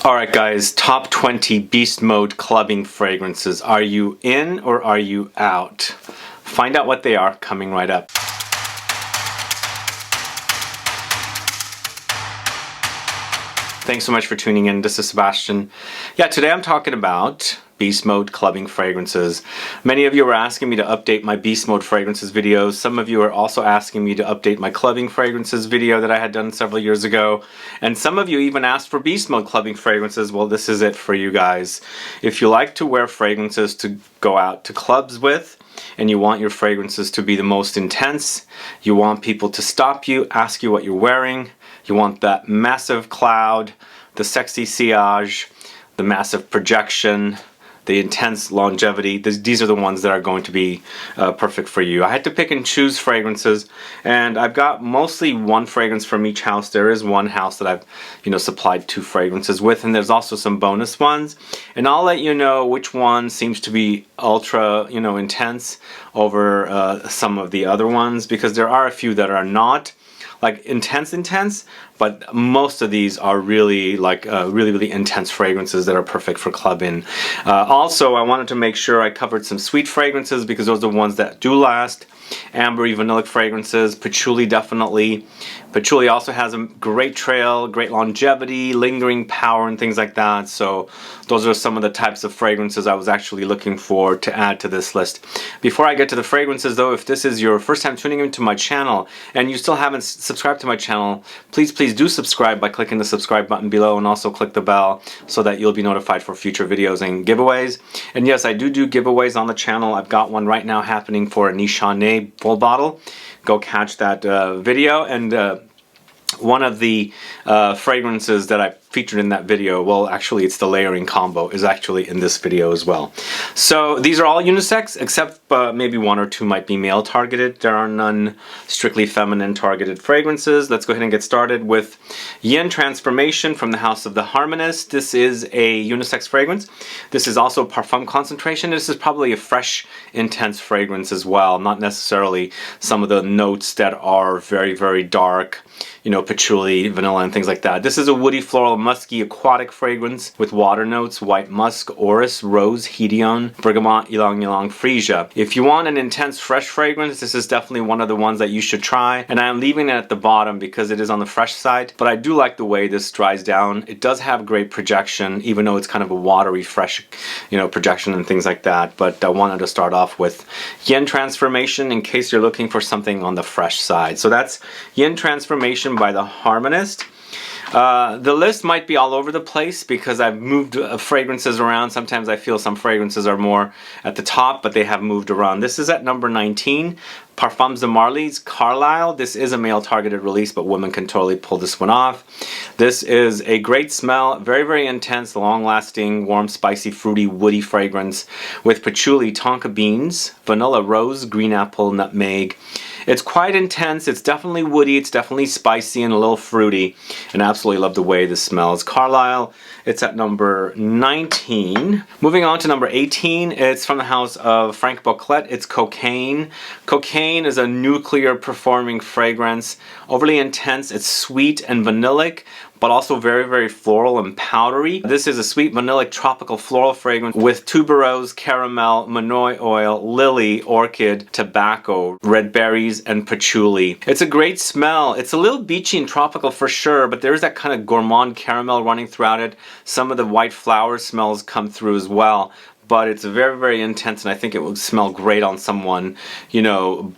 Alright guys, top 20 beast mode clubbing fragrances. Are you in or are you out? Find out what they are coming right up. Thanks so much for tuning in. This is Sebastian. Yeah, today I'm talking about beast mode clubbing fragrances. Many of you are asking me to update my beast mode fragrances videos. Some of you are also asking me to update my clubbing fragrances video that I had done several years ago. And some of you even asked for beast mode clubbing fragrances. Well, this is it for you guys. If you like to wear fragrances to go out to clubs with, and you want your fragrances to be the most intense, you want people to stop you, ask you what you're wearing, you want that massive cloud, the sexy sillage, the massive projection, the intense longevity. These are the ones that are going to be perfect for you. I had to pick and choose fragrances, and I've got mostly one fragrance from each house. There is one house that I've supplied 2 fragrances with, and there's also some bonus ones. And I'll let you know which one seems to be ultra intense over some of the other ones, because there are a few that are not like intense, but most of these are really like really intense fragrances that are perfect for clubbing. Also, I wanted to make sure I covered some sweet fragrances because those are the ones that do last. Ambre, vanillic fragrances, patchouli definitely. Patchouli also has a great trail, great longevity, lingering power, and things like that. So those are some of the types of fragrances I was actually looking for to add to this list. Before I get to the fragrances though, if this is your first time tuning into my channel and you still haven't subscribed to my channel, please do subscribe by clicking the subscribe button below, and also click the bell so that you'll be notified for future videos and giveaways. And yes, I do giveaways on the channel. I've got one right now happening for a Nichane full bottle. Go catch that video, and one of the fragrances that I featured in that video, well actually it's the layering combo, is actually in this video as well. So these are all unisex, except maybe 1 or 2 might be male targeted. There are none strictly feminine targeted fragrances. Let's go ahead and get started with Yin Transformation from the House of the Harmonist. This is a unisex fragrance. This is also Parfum concentration. This is probably a fresh, intense fragrance as well, not necessarily some of the notes that are very dark, patchouli, vanilla, and things like that. This is a woody, floral, musky, aquatic fragrance with water notes: white musk, orris, rose, hedione, bergamot, ylang ylang, freesia. If you want an intense, fresh fragrance, this is definitely one of the ones that you should try. And I'm leaving it at the bottom because it is on the fresh side, but I do like the way this dries down. It does have great projection, even though it's kind of a watery, fresh, projection and things like that. But I wanted to start off with Yin Transformation in case you're looking for something on the fresh side. So that's Yin Transformation by the Harmonist. The list might be all over the place because I've moved fragrances around. Sometimes I feel some fragrances are more at the top, but they have moved around. This is at number 19, Parfums de Marly's Carlisle. This is a male targeted release, but women can totally pull this one off. This is a great smell, very intense, long lasting, warm, spicy, fruity, woody fragrance with patchouli, tonka beans, vanilla, rose, green apple, nutmeg. It's quite intense. It's definitely woody, it's definitely spicy and a little fruity, and I absolutely love the way this smells. Carlisle, it's at number 19. Moving on to number 18, it's from the house of Frank Boclet. It's Cocaine. Cocaine is a nuclear performing fragrance, overly intense. It's sweet and vanillic, but also very floral and powdery. This is a sweet vanillic tropical floral fragrance with tuberose, caramel, Monoi oil, lily, orchid, tobacco, red berries, and patchouli. It's a great smell. It's a little beachy and tropical for sure, but there's that kind of gourmand caramel running throughout it. Some of the white flower smells come through as well. But it's very intense, and I think it would smell great on someone,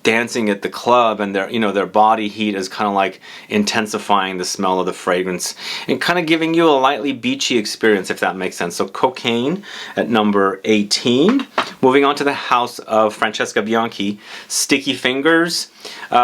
dancing at the club, and their body heat is kind of like intensifying the smell of the fragrance and kind of giving you a lightly beachy experience, if that makes sense. So Cocaine at number 18. Moving on to the house of Francesca Bianchi, Sticky Fingers.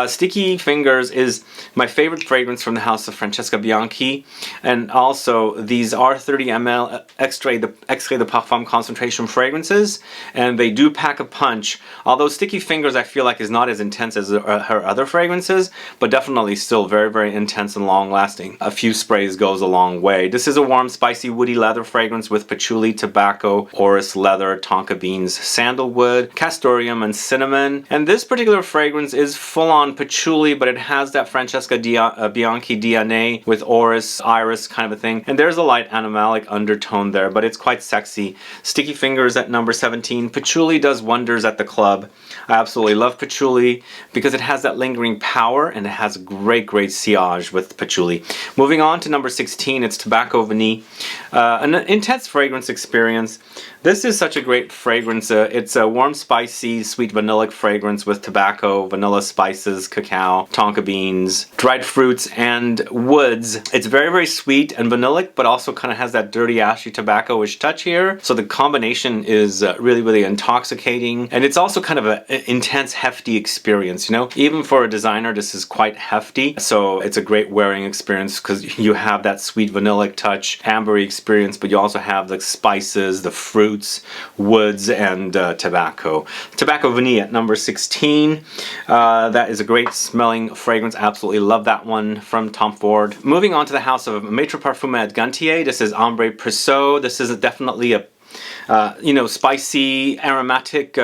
Sticky Fingers is my favorite fragrance from the house of Francesca Bianchi, and also these are 30 ml Extrait de Parfum concentration fragrances, and they do pack a punch. Although Sticky Fingers I feel like is not as intense as her other fragrances, but definitely still very intense and long lasting. A few sprays goes a long way. This is a warm, spicy, woody leather fragrance with patchouli, tobacco, orris, leather, tonka beans, sandalwood, castoreum, and cinnamon. And this particular fragrance is full-on patchouli, but it has that Francesca Bianchi DNA with Orris, iris kind of a thing. And there's a light animalic undertone there, but it's quite sexy. Sticky Fingers at number 17. Patchouli does wonders at the club. I absolutely love patchouli because it has that lingering power and it has great sillage with patchouli. Moving on to number 16, it's Tobacco Vanille. An intense fragrance experience. This is such a great fragrance. It's a warm, spicy, sweet vanillic fragrance with tobacco, vanilla spices, cacao, tonka beans, dried fruits, and woods. It's very sweet and vanillic, but also kind of has that dirty, ashy tobacco-ish touch here. So the combination is really intoxicating. And it's also kind of an intense, hefty experience, you know? Even for a designer, this is quite hefty. So it's a great wearing experience because you have that sweet vanillic touch, amber experience, but you also have the spices, the fruits, woods, and tobacco. Tobacco Vanille at number 16. That is a great smelling fragrance. Absolutely love that one from Tom Ford. Moving on to the house of Maître Parfum et Gantier. This is Ambre Precio. This is definitely a you know, spicy, aromatic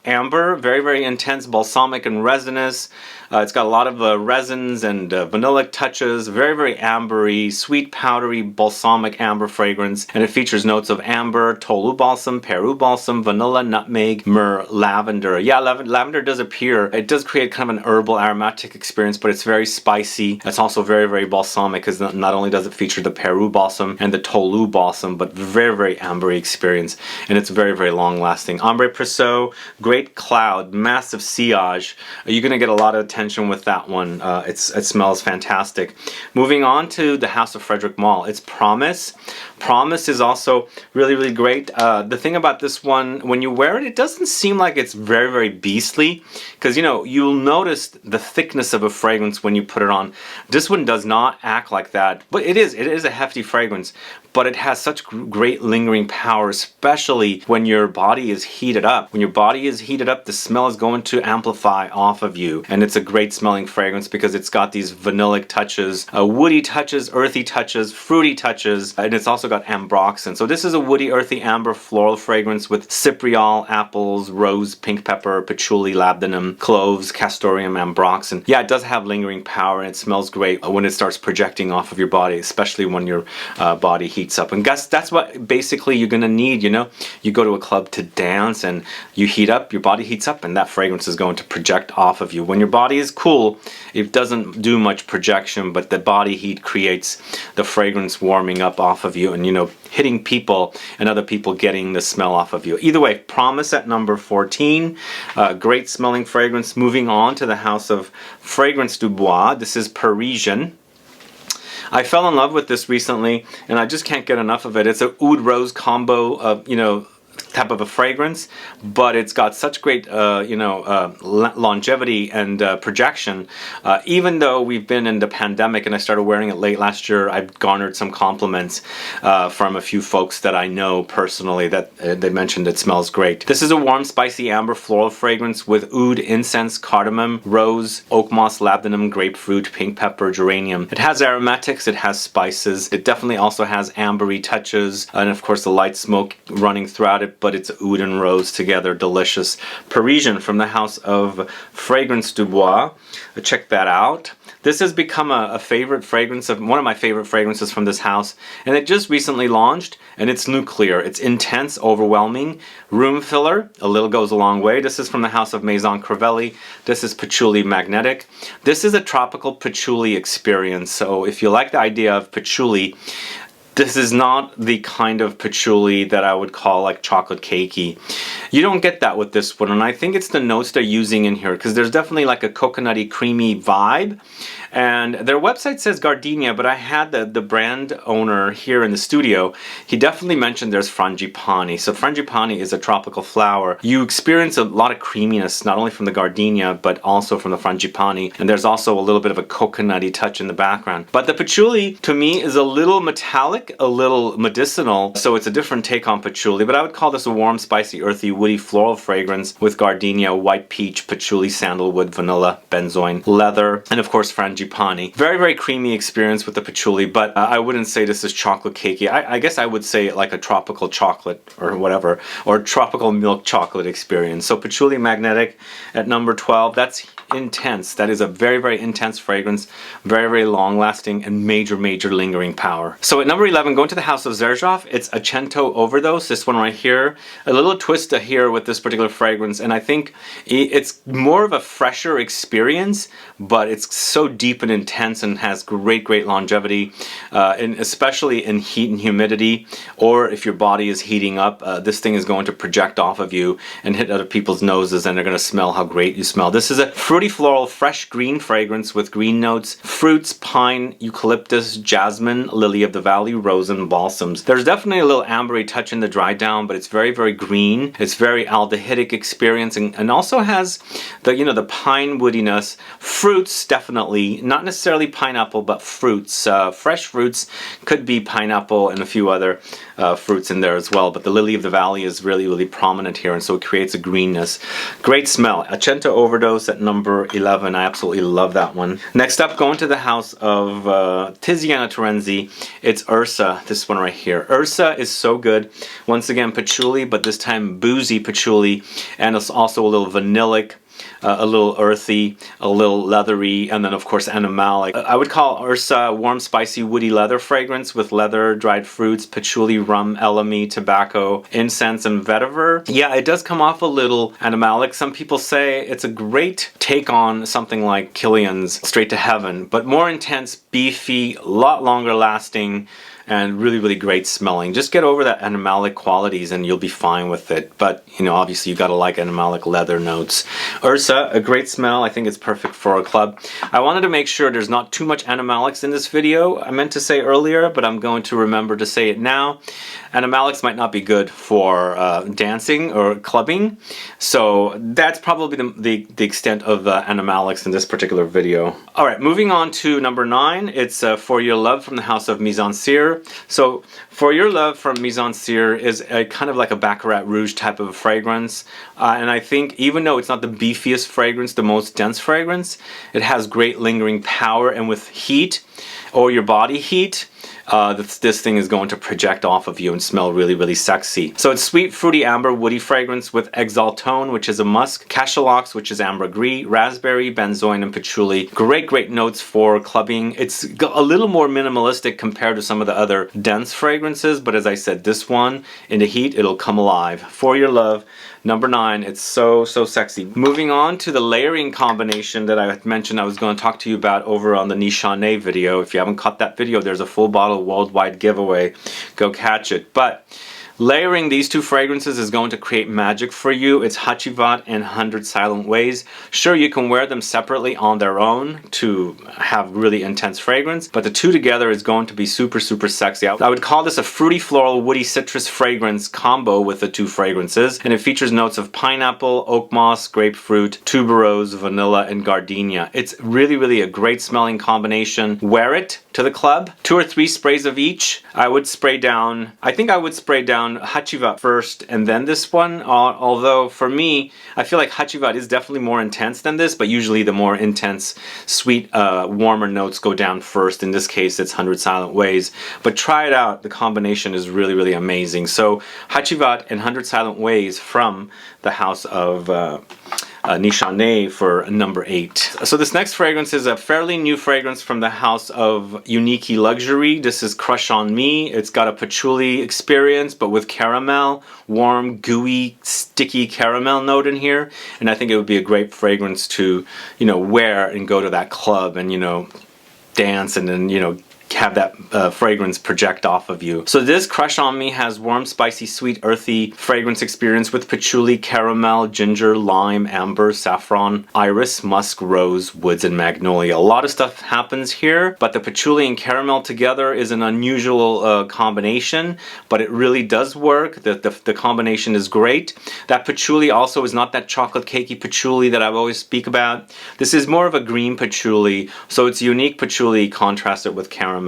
amber, very intense, balsamic and resinous. It's got a lot of resins and vanillic touches, very ambery, sweet, powdery, balsamic amber fragrance, and it features notes of amber, Tolu balsam, Peru balsam, vanilla, nutmeg, myrrh, lavender. Yeah, lavender does appear. It does create kind of an herbal aromatic experience, but it's very spicy. It's also very balsamic because not only does it feature the Peru balsam and the Tolu balsam, but very ambery experience, and it's very long lasting. Ambre Precio, great cloud, massive sillage. You're gonna get a lot of attention with that one. It smells fantastic. Moving on to the House of Frederic Malle. It's Promise. Promise is also really great. The thing about this one, when you wear it, it doesn't seem like it's very beastly, because you know, you'll notice the thickness of a fragrance when you put it on. This one does not act like that, but it is a hefty fragrance, but it has such great lingering power, especially when your body is heated up. When your body is heated up, the smell is going to amplify off of you, and it's a great smelling fragrance because it's got these vanillic touches, woody touches, earthy touches, fruity touches, and it's also got ambroxan. So this is a woody, earthy, amber floral fragrance with Cypriol, apples, rose, pink pepper, patchouli, labdanum, cloves, castoreum, ambroxan. Yeah, it does have lingering power and it smells great when it starts projecting off of your body, especially when your body heats up. And guess that's what basically you're gonna need, you know? You go to a club to dance and you heat up, your body heats up, and that fragrance is going to project off of you. When your body is cool, it doesn't do much projection, but the body heat creates the fragrance warming up off of you and, you know, hitting people and other people getting the smell off of you. Either way, Promise at number 14. Great smelling fragrance. Moving on to the House of Fragrance du Bois. This is Parisian. I fell in love with this recently and I just can't get enough of it. It's a oud rose combo of, you know, type of a fragrance, but it's got such great longevity and projection. Even though we've been in the pandemic and I started wearing it late last year, I've garnered some compliments from a few folks that I know personally that they mentioned it smells great. This is a warm, spicy amber floral fragrance with oud, incense, cardamom, rose, oakmoss, labdanum, grapefruit, pink pepper, geranium. It has aromatics, it has spices, it definitely also has ambery touches, and of course the light smoke running throughout it, but it's oud and rose together, delicious. Parisian from the House of Fragrance du Bois. Check that out. This has become a favorite fragrance of one of my favorite fragrances from this house, and it just recently launched, and it's nuclear. It's intense, overwhelming, room filler. A little goes a long way. This is from the House of Maison Crivelli. This is Patchouli Magnetic. This is a tropical patchouli experience. So if you like the idea of patchouli, this is not the kind of patchouli that I would call like chocolate cakey. You don't get that with this one, and I think it's the notes they're using in here, because there's definitely like a coconutty, creamy vibe. And their website says Gardenia, but I had the brand owner here in the studio. He definitely mentioned there's frangipani. So frangipani is a tropical flower. You experience a lot of creaminess, not only from the Gardenia, but also from the frangipani. And there's also a little bit of a coconutty touch in the background. But the patchouli, to me, is a little metallic, a little medicinal. So it's a different take on patchouli. But I would call this a warm, spicy, earthy, woody, floral fragrance with Gardenia, white peach, patchouli, sandalwood, vanilla, benzoin, leather, and of course frangipani frangipani. Very, very creamy experience with the patchouli, but I wouldn't say this is chocolate cakey. I guess I would say like a tropical chocolate or whatever, or tropical milk chocolate experience. So Patchouli Magnetic at number 12, that's intense. That is a very, very intense fragrance, very, very long lasting and major, major lingering power. So at number 11, going to the House of Xerjoff, it's ACCENTO Overdose, this one right here. A little twist here with this particular fragrance, and I think it's more of a fresher experience, but it's so deep and intense and has great, great longevity, and especially in heat and humidity, or if your body is heating up, this thing is going to project off of you and hit other people's noses, and they're going to smell how great you smell. This is a fruity floral fresh green fragrance with green notes, fruits, pine, eucalyptus, jasmine, lily of the valley, rose, and balsams. There's definitely a little ambery touch in the dry down, but it's very, very green. It's very aldehydic experience, and also has the, you know, the pine woodiness. Fruits, definitely, not necessarily pineapple, but fruits. Fresh fruits, could be pineapple and a few other fruits in there as well, but the lily of the valley is really, really prominent here, and so it creates a greenness. Great smell. ACCENTO Overdose at number 11. I absolutely love that one. Next up, going to the House of Tiziana Terenzi, it's Ursa, this one right here. Ursa is so good. Once again, patchouli, but this time boozy patchouli, and it's also a little vanillic, a little earthy, a little leathery, and then of course animalic. I would call Ursa warm, spicy, woody leather fragrance with leather, dried fruits, patchouli, rum, elemi, tobacco, incense, and vetiver. Yeah, it does come off a little animalic. Some people say it's a great take on something like Killian's Straight to Heaven, but more intense, beefy, a lot longer lasting, and really, really great smelling. Just get over that animalic qualities and you'll be fine with it. But, you know, obviously you gotta like animalic leather notes. Ursa, a great smell. I think it's perfect for a club. I wanted to make sure there's not too much animalics in this video. I meant to say earlier, but I'm going to remember to say it now. Animalics might not be good for dancing or clubbing. So that's probably the extent of animalics in this particular video. All right, moving on to number 9. It's For Your Love from the House of Mise en Cire. So For Your Love from Mise en Cire is a kind of like a Baccarat Rouge type of fragrance, and I think even though it's not the beefiest fragrance, the most dense fragrance, it has great lingering power, and with heat or your body heat, this thing is going to project off of you and smell really, really sexy. So it's sweet, fruity, amber, woody fragrance with exaltone, which is a musk, cachalox, which is ambergris, raspberry, benzoin, and patchouli. Great, great notes for clubbing. It's a little more minimalistic compared to some of the other dense fragrances, but as I said, this one, in the heat, it'll come alive. For Your Love, number 9, it's so, so sexy. Moving on to the layering combination that I mentioned I was going to talk to you about over on the Nichane video. If you haven't caught that video, there's a full bottle worldwide giveaway. Go catch it. But layering these two fragrances is going to create magic for you. It's Hachivat and 100 Silent Ways. Sure, you can wear them separately on their own to have really intense fragrance, but the two together is going to be super, super sexy. I would call this a fruity, floral, woody, citrus fragrance combo with the two fragrances, and it features notes of pineapple, oakmoss, grapefruit, tuberose, vanilla, and gardenia. It's really, really a great smelling combination. Wear it to the club. 2 or 3 sprays of each. I would spray down, I think I would spray down Hachivat first and then this one, although for me I feel like Hachivat is definitely more intense than this, but usually the more intense, sweet, warmer notes go down first. In this case it's 100 Silent Ways, but try it out. The combination is really, really amazing. So Hachivat and 100 Silent Ways from the House of Nichane for number 8. So this next fragrance is a fairly new fragrance from the House of Unique Luxury. This is Crush on Me. It's got a patchouli experience, but with caramel, warm, gooey, sticky caramel note in here. And I think it would be a great fragrance to, you know, wear and go to that club and, you know, dance and then, you know, have that fragrance project off of you. So this Crush on Me has warm, spicy, sweet, earthy fragrance experience with patchouli, caramel, ginger, lime, amber, saffron, iris, musk, rose, woods, and magnolia. A lot of stuff happens here, but the patchouli and caramel together is an unusual combination, but it really does work. The combination is great. That patchouli also is not that chocolate cakey patchouli that I always speak about. This is more of a green patchouli, so it's unique patchouli contrasted with caramel.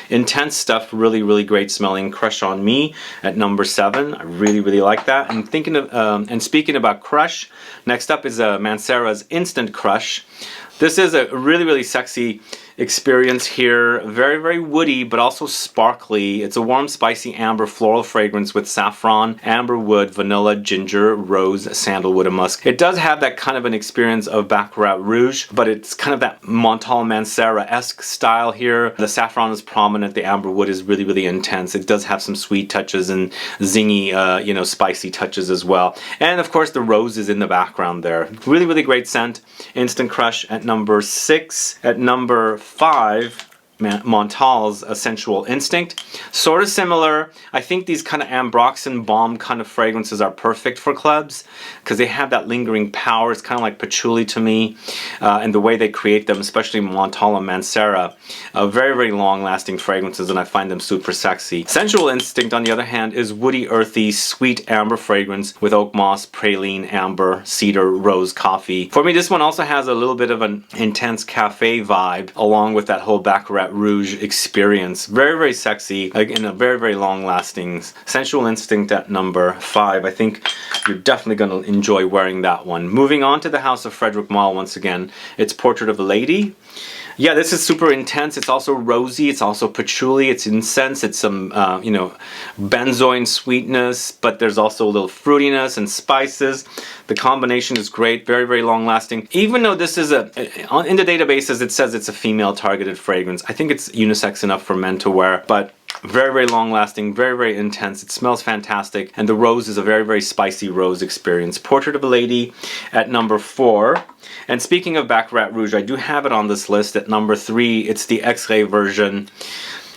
Intense stuff, really, really great smelling. Crush on Me at number 7. I really, really like that. And thinking of and speaking about crush, next up is Mancera's Instant Crush. This is a really, really sexy experience here. Very, very woody, but also sparkly. It's a warm, spicy amber floral fragrance with saffron, amber wood, vanilla, ginger, rose, sandalwood, and musk. It does have that kind of an experience of Baccarat Rouge, but it's kind of that Menthol Mancera-esque style here. The saffron is prominent. The amber wood is really, really intense. It does have some sweet touches and zingy, you know, spicy touches as well. And of course, the rose is in the background there. Really, really great scent. Instant Crush at number 6. At number 5, Montal's Sensual Instinct. Sort of similar. I think these kind of ambroxan balm kind of fragrances are perfect for clubs because they have that lingering power. It's kind of like patchouli to me, and the way they create them, especially Menthol and Mancera, very, very long-lasting fragrances, and I find them super sexy. Sensual Instinct, on the other hand, is woody, earthy, sweet amber fragrance with oak moss, praline, amber, cedar, rose, coffee. For me, this one also has a little bit of an intense cafe vibe, along with that whole Baccarat Rouge experience. Very, very sexy, again, a very, very long-lasting. Sensual Instinct at number 5. I think you're definitely going to enjoy wearing that one. Moving on to the House of Frederic Malle once again. It's Portrait of a Lady. Yeah, this is super intense. It's also rosy. It's also patchouli. It's incense. It's some, you know, benzoin sweetness, but there's also a little fruitiness and spices. The combination is great. Very, very long lasting. Even though this is in the databases, it says it's a female targeted fragrance. I think it's unisex enough for men to wear, but very, very long lasting, very, very intense. It smells fantastic. And the rose is a very, very spicy rose experience. Portrait of a Lady at number 4. And speaking of Baccarat Rouge, I do have it on this list at number 3. It's the X-ray version.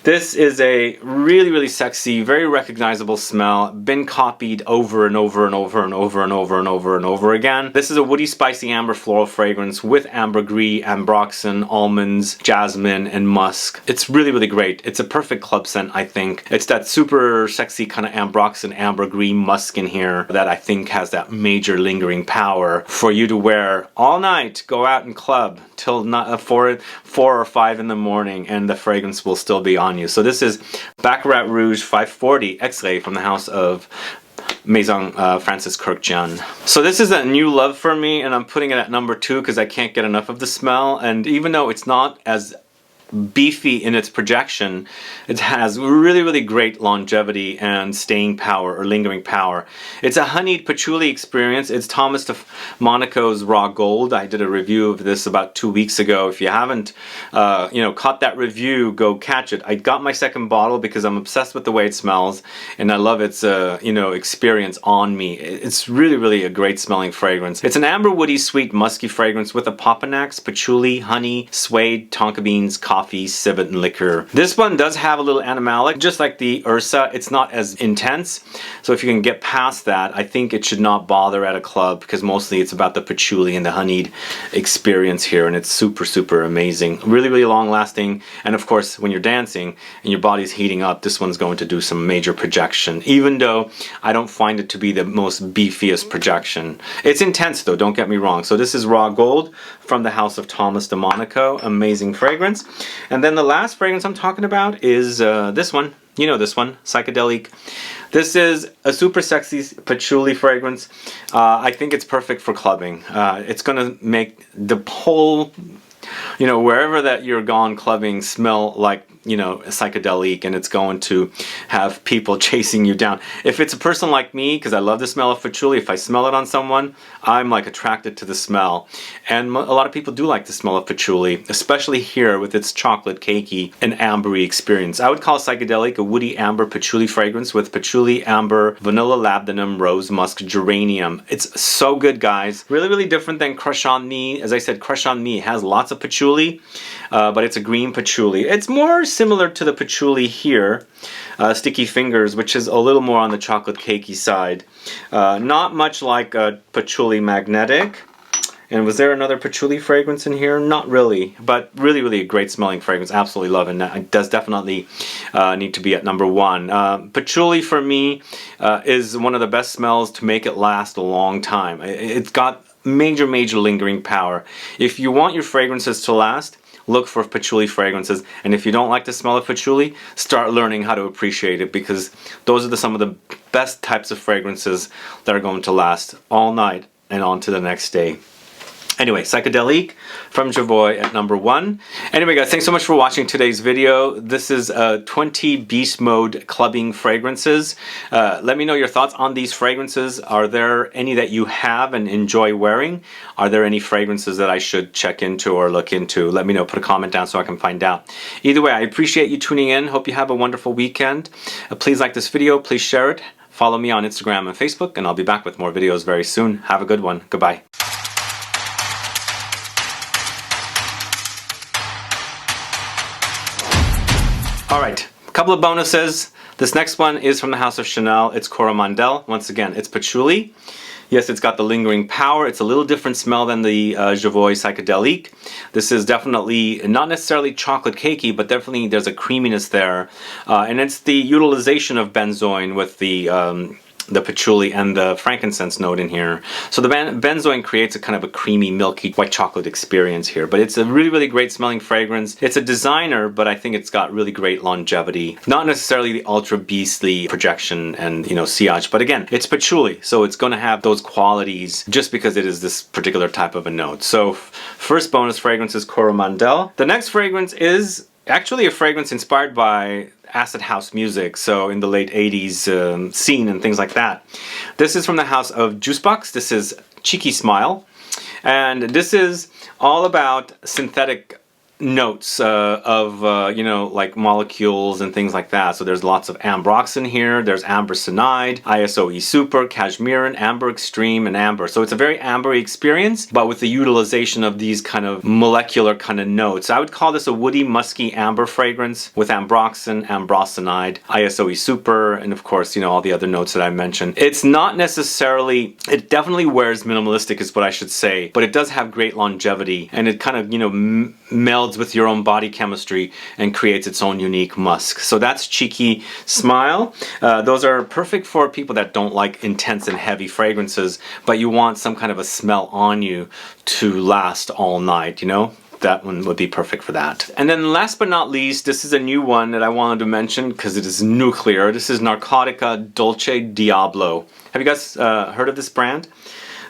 This is a really, really sexy, very recognizable smell. Been copied over and over and over and over and over and over and over again. This is a woody, spicy amber floral fragrance with ambergris, ambroxan, almonds, jasmine, and musk. It's really, really great. It's a perfect club scent, I think. It's that super sexy kind of ambroxan, ambergris, musk in here that I think has that major lingering power for you to wear all night. Go out and club till 4 or 5 in the morning, and the fragrance will still be on you. So this is Baccarat Rouge 540 X-Ray from the house of Maison Francis Kurkdjian. So this is a new love for me, and I'm putting it at number 2 because I can't get enough of the smell. And even though it's not as beefy in its projection, it has really, really great longevity and staying power or lingering power. It's a honeyed patchouli experience. It's Thomas de Monaco's Raw Gold. I did a review of this about 2 weeks ago. If you haven't you know, caught that review, go catch it. I got my second bottle because I'm obsessed with the way it smells, and I love its you know, experience on me. It's really, really a great smelling fragrance. It's an amber woody sweet musky fragrance with a popanax, patchouli, honey, suede, tonka beans, coffee, civet, and liquor. This one does have a little animalic, just like the Ursa. It's not as intense, so if you can get past that, I think it should not bother at a club because mostly it's about the patchouli and the honeyed experience here, and it's super, super amazing. Really, really long lasting, and of course when you're dancing and your body's heating up, this one's going to do some major projection, even though I don't find it to be the most beefiest projection. It's intense though, don't get me wrong. So this is Raw Gold from the house of Thomas de Monaco. Amazing fragrance. And then the last fragrance I'm talking about is this one. You know this one, Psychedelic. This is a super sexy patchouli fragrance. I think it's perfect for clubbing. It's gonna make the whole, you know, wherever that you're gone clubbing smell like, you know, psychedelic, and it's going to have people chasing you down. If it's a person like me, because I love the smell of patchouli, if I smell it on someone, I'm like attracted to the smell. And a lot of people do like the smell of patchouli, especially here with its chocolate cakey and ambery experience. I would call Psychedelic a woody amber patchouli fragrance with patchouli, amber, vanilla, labdanum, rose, musk, geranium. It's so good, guys. Really, really different than Crush on Me. As I said, Crush on Me has lots of patchouli, but it's a green patchouli. It's more similar to the patchouli here, Sticky Fingers, which is a little more on the chocolate cakey side. Not much like Patchouli Magnetic. And was there another patchouli fragrance in here? Not really, but really, really a great smelling fragrance. Absolutely love it. And it does definitely need to be at number 1. Patchouli for me is one of the best smells to make it last a long time. It's got major, major lingering power. If you want your fragrances to last, look for patchouli fragrances, and if you don't like the smell of patchouli, start learning how to appreciate it, because those are some of the best types of fragrances that are going to last all night and on to the next day. Anyway, Psychedelic from Javoy at number 1. Anyway guys, thanks so much for watching today's video. This is 20 Beast Mode clubbing fragrances. Let me know your thoughts on these fragrances. Are there any that you have and enjoy wearing? Are there any fragrances that I should check into or look into? Let me know, put a comment down so I can find out. Either way, I appreciate you tuning in. Hope you have a wonderful weekend. Please like this video, please share it. Follow me on Instagram and Facebook, and I'll be back with more videos very soon. Have a good one. Goodbye. Alright, a couple of bonuses. This next one is from the House of Chanel. It's Coromandel. Once again, it's Patchouli. Yes, it's got the lingering power. It's a little different smell than the Javoy Psychedelic. This is definitely not necessarily chocolate cakey, but definitely there's a creaminess there. And it's the utilization of benzoin with the patchouli and the frankincense note in here. So the benzoin creates a kind of a creamy, milky, white chocolate experience here. But it's a really, really great smelling fragrance. It's a designer, but I think it's got really great longevity. Not necessarily the ultra beastly projection and, you know, sillage, but again, it's patchouli, so it's going to have those qualities just because it is this particular type of a note. So first bonus fragrance is Coromandel. The next fragrance is actually a fragrance inspired by acid house music, so in the late 80s scene and things like that. This is from the house of Juicebox. This is Cheeky Smile, and this is all about synthetic notes of you know, like molecules and things like that. So there's lots of ambrox in here, there's amber cyanide, ISOE super, cashmeran, amber extreme, and amber. So it's a very ambery experience, but with the utilization of these kind of molecular kind of notes. I would call this a woody, musky amber fragrance with ambroxan, ambroxanide, ISOE super, and of course, you know, all the other notes that I mentioned. It's not necessarily, it definitely wears minimalistic is what I should say, but it does have great longevity, and it kind of, you know, melds with your own body chemistry and creates its own unique musk. So that's Cheeky Smile. Those are perfect for people that don't like intense and heavy fragrances, but you want some kind of a smell on you to last all night, you know? That one would be perfect for that. And then last but not least, this is a new one that I wanted to mention because it is nuclear. This is Narcotica Dolce Diablo. Have you guys heard of this brand?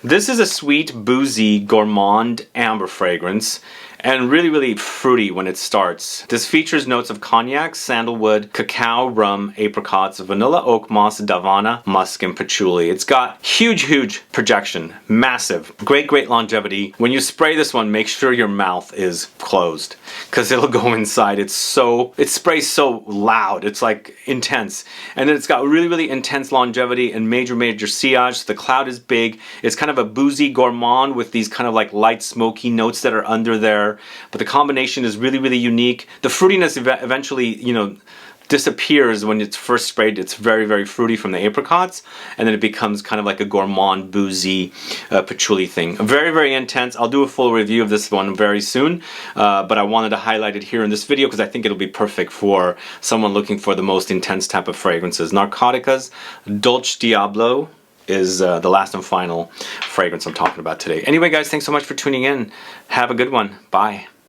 This is a sweet, boozy, gourmand amber fragrance, and really, really fruity when it starts. This features notes of cognac, sandalwood, cacao, rum, apricots, vanilla, oakmoss, davana, musk, and patchouli. It's got huge, huge projection, massive, great, great longevity. When you spray this one, make sure your mouth is closed because it'll go inside. It sprays so loud. It's like intense. And then it's got really, really intense longevity and major, major sillage. The cloud is big. It's kind of a boozy gourmand with these kind of like light smoky notes that are under there. But the combination is really, really unique. The fruitiness eventually, you know, disappears when it's first sprayed. It's very, very fruity from the apricots, and then it becomes kind of like a gourmand, boozy patchouli thing. Very, very intense. I'll do a full review of this one very soon, but I wanted to highlight it here in this video because I think it'll be perfect for someone looking for the most intense type of fragrances. Narcotica's Dolce Diablo is the last and final fragrance I'm talking about today. Anyway guys, thanks so much for tuning in. Have a good one. Bye.